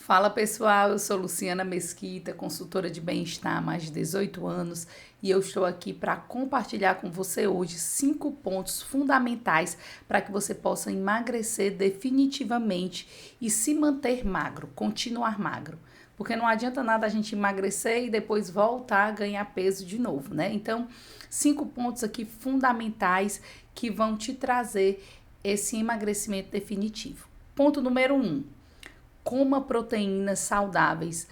Fala pessoal, eu sou Luciana Mesquita, consultora de bem-estar há mais de 18 anos e eu estou aqui para compartilhar com você hoje 5 pontos fundamentais para que você possa emagrecer definitivamente e se manter magro, continuar magro. Porque não adianta nada a gente emagrecer e depois voltar a ganhar peso de novo, né? Então, 5 pontos aqui fundamentais que vão te trazer esse emagrecimento definitivo. Ponto número 1. Coma proteínas saudáveis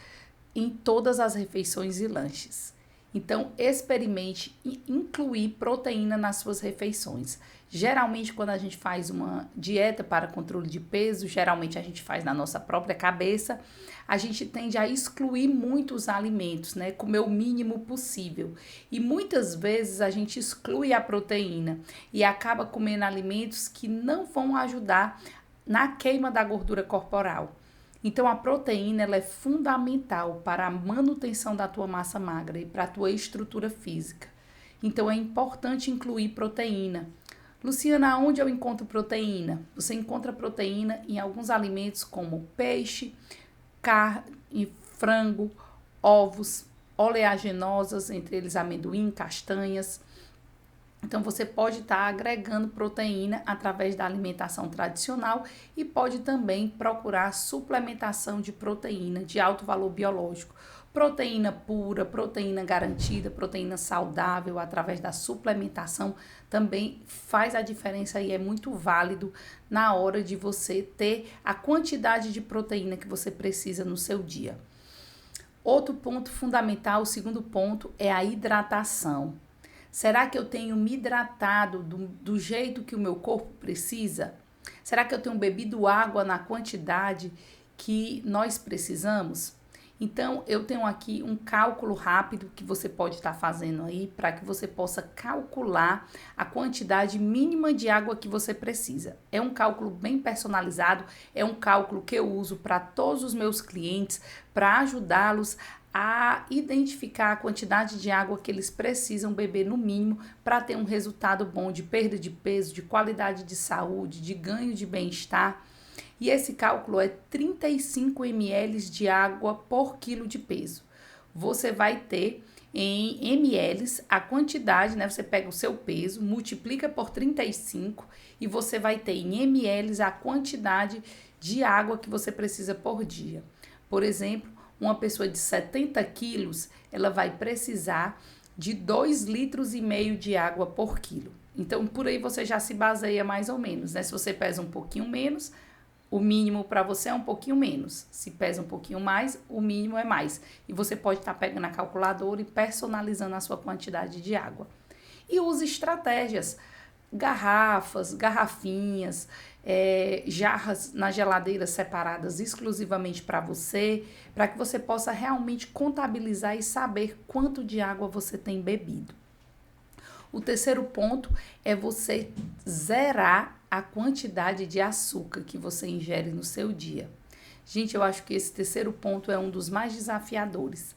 em todas as refeições e lanches. Então, experimente incluir proteína nas suas refeições. Geralmente, quando a gente faz uma dieta para controle de peso, geralmente a gente faz na nossa própria cabeça, a gente tende a excluir muitos alimentos, né? Comer o mínimo possível. E muitas vezes a gente exclui a proteína e acaba comendo alimentos que não vão ajudar na queima da gordura corporal. Então, a proteína ela é fundamental para a manutenção da tua massa magra e para a tua estrutura física. Então, é importante incluir proteína. Luciana, onde eu encontro proteína? Você encontra proteína em alguns alimentos como peixe, carne, frango, ovos, oleaginosas, entre eles amendoim, castanhas. Então, você pode estar agregando proteína através da alimentação tradicional e pode também procurar suplementação de proteína de alto valor biológico. Proteína pura, proteína garantida, proteína saudável através da suplementação também faz a diferença e é muito válido na hora de você ter a quantidade de proteína que você precisa no seu dia. Outro ponto fundamental, o segundo ponto, é a hidratação. Será que eu tenho me hidratado do jeito que o meu corpo precisa? Será que eu tenho bebido água na quantidade que nós precisamos? Então, eu tenho aqui um cálculo rápido que você pode estar fazendo aí para que você possa calcular a quantidade mínima de água que você precisa. É um cálculo bem personalizado, é um cálculo que eu uso para todos os meus clientes, para ajudá-los a identificar a quantidade de água que eles precisam beber no mínimo para ter um resultado bom de perda de peso, de qualidade de saúde, de ganho de bem-estar. E esse cálculo é 35 ml de água por quilo de peso. Você vai ter em ml a quantidade, né? Você pega o seu peso, multiplica por 35 e você vai ter em ml a quantidade de água que você precisa por dia. Por exemplo, uma pessoa de 70 quilos, ela vai precisar de 2,5 litros de água por quilo. Então, por aí você já se baseia mais ou menos, né? Se você pesa um pouquinho menos, o mínimo para você é um pouquinho menos. Se pesa um pouquinho mais, o mínimo é mais. E você pode estar pegando a calculadora e personalizando a sua quantidade de água. E use estratégias. Garrafas, garrafinhas, jarras na geladeira separadas exclusivamente para você, para que você possa realmente contabilizar e saber quanto de água você tem bebido. O terceiro ponto é você zerar a quantidade de açúcar que você ingere no seu dia. Gente, eu acho que esse terceiro ponto é um dos mais desafiadores,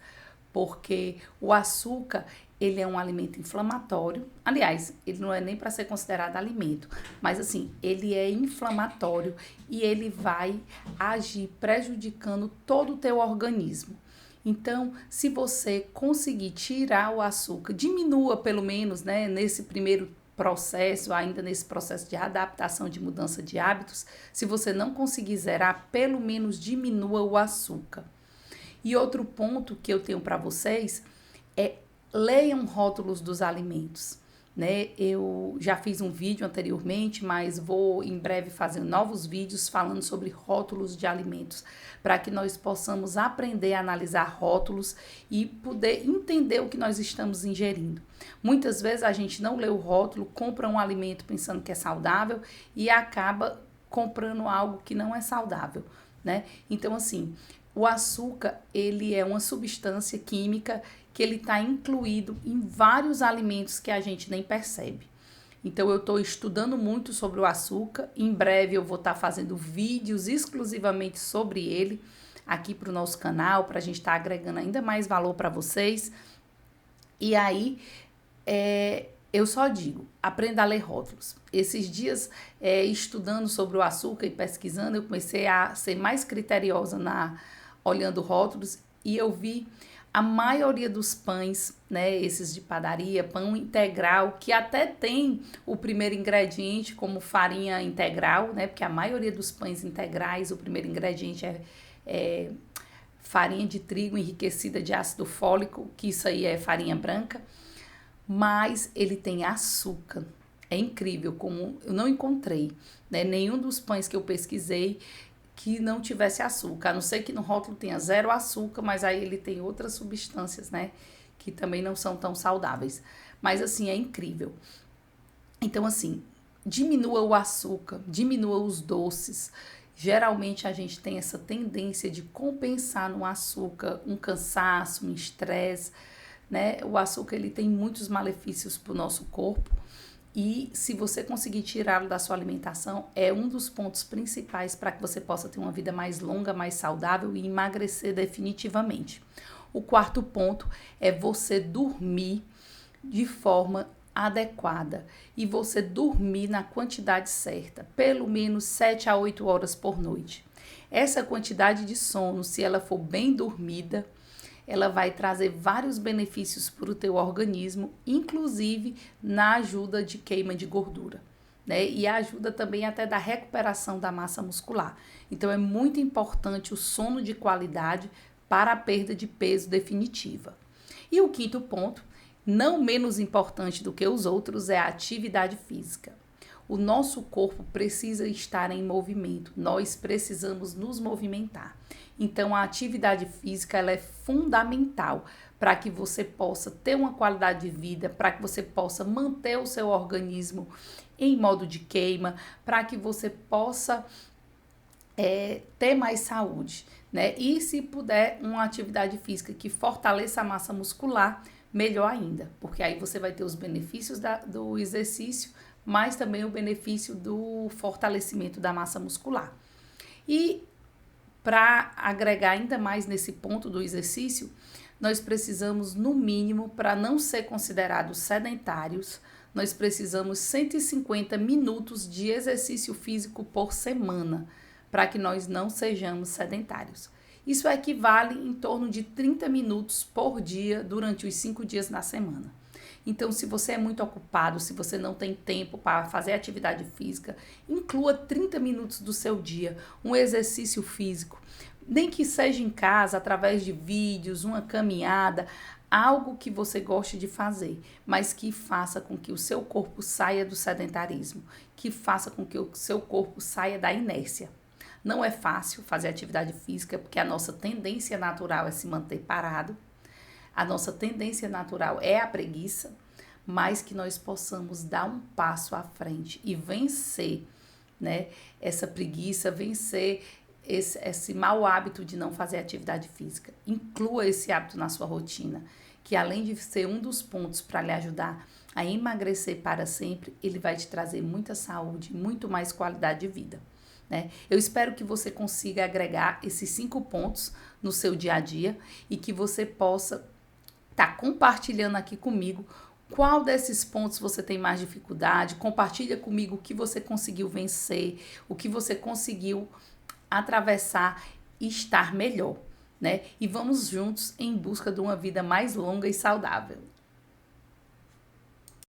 porque o açúcar, ele é um alimento inflamatório. Aliás, ele não é nem para ser considerado alimento, mas assim, ele é inflamatório e ele vai agir prejudicando todo o teu organismo. Então, se você conseguir tirar o açúcar, diminua pelo menos, né, nesse primeiro processo, ainda nesse processo de adaptação, de mudança de hábitos, se você não conseguir zerar, pelo menos diminua o açúcar. E outro ponto que eu tenho para vocês é leiam rótulos dos alimentos, né? Eu já fiz um vídeo anteriormente, mas vou em breve fazer novos vídeos falando sobre rótulos de alimentos, para que nós possamos aprender a analisar rótulos e poder entender o que nós estamos ingerindo. Muitas vezes a gente não lê o rótulo, compra um alimento pensando que é saudável e acaba comprando algo que não é saudável, né? Então, assim, o açúcar, ele é uma substância química que ele está incluído em vários alimentos que a gente nem percebe. Então, eu estou estudando muito sobre o açúcar. Em breve, eu vou estar fazendo vídeos exclusivamente sobre ele aqui para o nosso canal, para a gente estar agregando ainda mais valor para vocês. E aí, eu só digo, aprenda a ler rótulos. Esses dias, estudando sobre o açúcar e pesquisando, eu comecei a ser mais criteriosa na olhando rótulos e eu vi a maioria dos pães, né, esses de padaria, pão integral, que até tem o primeiro ingrediente como farinha integral, né, porque a maioria dos pães integrais, o primeiro ingrediente é farinha de trigo enriquecida de ácido fólico, que isso aí é farinha branca, mas ele tem açúcar. É incrível como eu não encontrei, né, nenhum dos pães que eu pesquisei que não tivesse açúcar, a não ser que no rótulo tenha zero açúcar, mas aí ele tem outras substâncias, né, que também não são tão saudáveis. Mas assim, é incrível. Então assim, diminua o açúcar, diminua os doces. Geralmente a gente tem essa tendência de compensar no açúcar um cansaço, um estresse, né? O açúcar ele tem muitos malefícios para o nosso corpo e se você conseguir tirá-lo da sua alimentação, é um dos pontos principais para que você possa ter uma vida mais longa, mais saudável e emagrecer definitivamente. O quarto ponto é você dormir de forma adequada e você dormir na quantidade certa, pelo menos 7 a 8 horas por noite. Essa quantidade de sono, se ela for bem dormida, ela vai trazer vários benefícios para o teu organismo, inclusive na ajuda de queima de gordura, né? E ajuda também até da recuperação da massa muscular. Então é muito importante o sono de qualidade para a perda de peso definitiva. E o quinto ponto, não menos importante do que os outros, é a atividade física. O nosso corpo precisa estar em movimento, nós precisamos nos movimentar. Então, a atividade física ela é fundamental para que você possa ter uma qualidade de vida, para que você possa manter o seu organismo em modo de queima, para que você possa ter mais saúde, né? E se puder, uma atividade física que fortaleça a massa muscular, melhor ainda, porque aí você vai ter os benefícios do exercício, mas também o benefício do fortalecimento da massa muscular. E para agregar ainda mais nesse ponto do exercício, nós precisamos, no mínimo, para não ser considerados sedentários, nós precisamos 150 minutos de exercício físico por semana, para que nós não sejamos sedentários. Isso equivale em torno de 30 minutos por dia durante os 5 dias da semana. Então, se você é muito ocupado, se você não tem tempo para fazer atividade física, inclua 30 minutos do seu dia, um exercício físico, nem que seja em casa, através de vídeos, uma caminhada, algo que você goste de fazer, mas que faça com que o seu corpo saia do sedentarismo, que faça com que o seu corpo saia da inércia. Não é fácil fazer atividade física, porque a nossa tendência natural é se manter parado. A nossa tendência natural é a preguiça, mas que nós possamos dar um passo à frente e vencer, né, essa preguiça, vencer esse mau hábito de não fazer atividade física. Inclua esse hábito na sua rotina, que além de ser um dos pontos para lhe ajudar a emagrecer para sempre, ele vai te trazer muita saúde, muito mais qualidade de vida. Né? Eu espero que você consiga agregar esses 5 pontos no seu dia a dia e que você possa estar compartilhando aqui comigo qual desses pontos você tem mais dificuldade. Compartilha comigo o que você conseguiu vencer, o que você conseguiu atravessar e estar melhor, né? E vamos juntos em busca de uma vida mais longa e saudável.